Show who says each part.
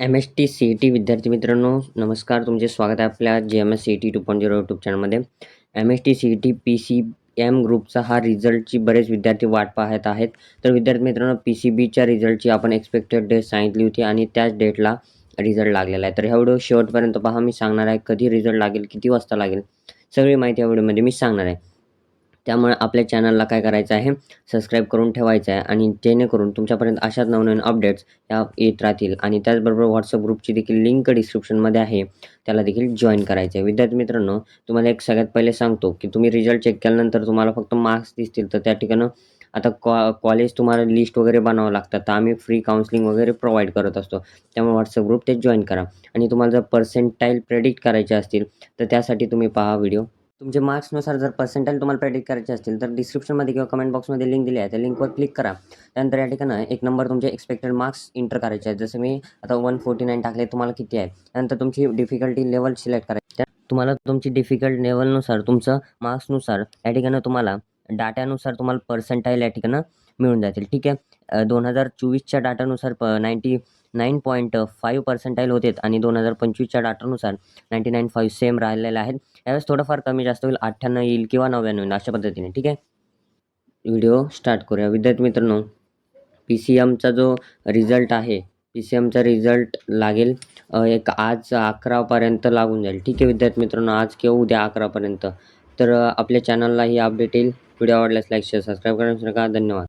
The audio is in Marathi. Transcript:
Speaker 1: MST-CET विद्यार्थी मित्रांनो, नमस्कार. तुमचे स्वागत आहे आपल्या GMS-CET 2.0 यूट्यूब चॅनलमध्ये. MST-CET PCM ग्रुपचा हा रिझल्टची बरेच विद्यार्थी वाट पाहत आहेत. तर विद्यार्थी मित्रांनो, PCBच्या रिझल्टची आपण एक्सपेक्टेड डेट सांगितली होती आणि त्याच डेटला रिझल्ट लागलेला आहे. तर ह्या व्हिडिओ शेवटपर्यंत पहा. मी सांगणार आहे कधी रिझल्ट लागेल, किती वाजता लागेल, सगळी माहिती या व्हिडिओमध्ये मी सांगणार आहे. त्यामुळे आपल्या चॅनलला काय करायचं आहे, सबस्क्राईब करून ठेवायचं आहे आणि जेणेकरून तुमच्यापर्यंत अशाच नवनवीन अपडेट्स या येत राहतील. आणि त्याचबरोबर व्हॉट्सअप ग्रुपची देखील लिंक डिस्क्रिप्शनमध्ये आहे, त्याला देखील जॉईन करायचं आहे. विद्यार्थी मित्रांनो, तुम्हाला एक सगळ्यात पहिले सांगतो की तुम्ही रिझल्ट चेक केल्यानंतर तुम्हाला फक्त मार्क्स दिसतील. तर त्या ठिकाणी आता कॉलेज तुम्हाला लिस्ट वगैरे बनवावं लागतात. तर आम्ही फ्री काउन्सिलिंग वगैरे प्रोव्हाइड करत असतो. त्यामुळे व्हॉट्सअप ग्रुप ते जॉईन करा. आणि तुम्हाला जर पर्सेंटाईल प्रेडिक्ट करायचे असतील तर त्यासाठी तुम्ही पहा व्हिडिओ. तुमचे मार्क्सनुसार जर पर्सेंटाईल तुम्हाला प्रेडिक्ट करायचे असतील तर डिस्क्रिप्शनमध्ये किंवा कमेंट बॉक्समध्ये लिंक दिली आहे. त्या लिंकवर क्लिक करा. त्यानंतर या ठिकाणी एक नंबर तुमचे एक्सपेक्टेड मार्क्स एंटर करायचे आहेत. जसं मी आता 149 टाकले, तुम्हाला किती आहे. त्यानंतर तुमची डिफिकल्टी लेवल सिलेक्ट करायची. तुम्हाला तुमची डिफिकल्ट लेवलनुसार तुमचं मार्क्सनुसार या ठिकाणी तुम्हाला डाटानुसार तुम्हाला पर्सेंटाईल या ठिकाणी मिळून जातील. ठीक आहे. 2024च्या डाटानुसार 99.5 पर्सेंटाईल होते आणि 2025च्या डाटानुसार 99.5 सेम राहिलेले आहेत. यावेळेस थोडंफार कमी जास्त होईल, 98 येईल किंवा 99 येईल अशा पद्धतीने. ठीक आहे. व्हिडिओ स्टार्ट करूया. विद्यार्थी मित्रांनो, PCMचा जो रिझल्ट आहे, PCMचा रिझल्ट लागेल एक आज 11पर्यंत लागून जाईल. ठीक आहे विद्यार्थी मित्रांनो, आज किंवा उद्या 11पर्यंत. तर आपल्या चॅनलला ही अपडेट येईल. व्हिडिओ आवडल्यास लाईक, शेअर, सबस्क्राईब करायला विसरू नका. धन्यवाद.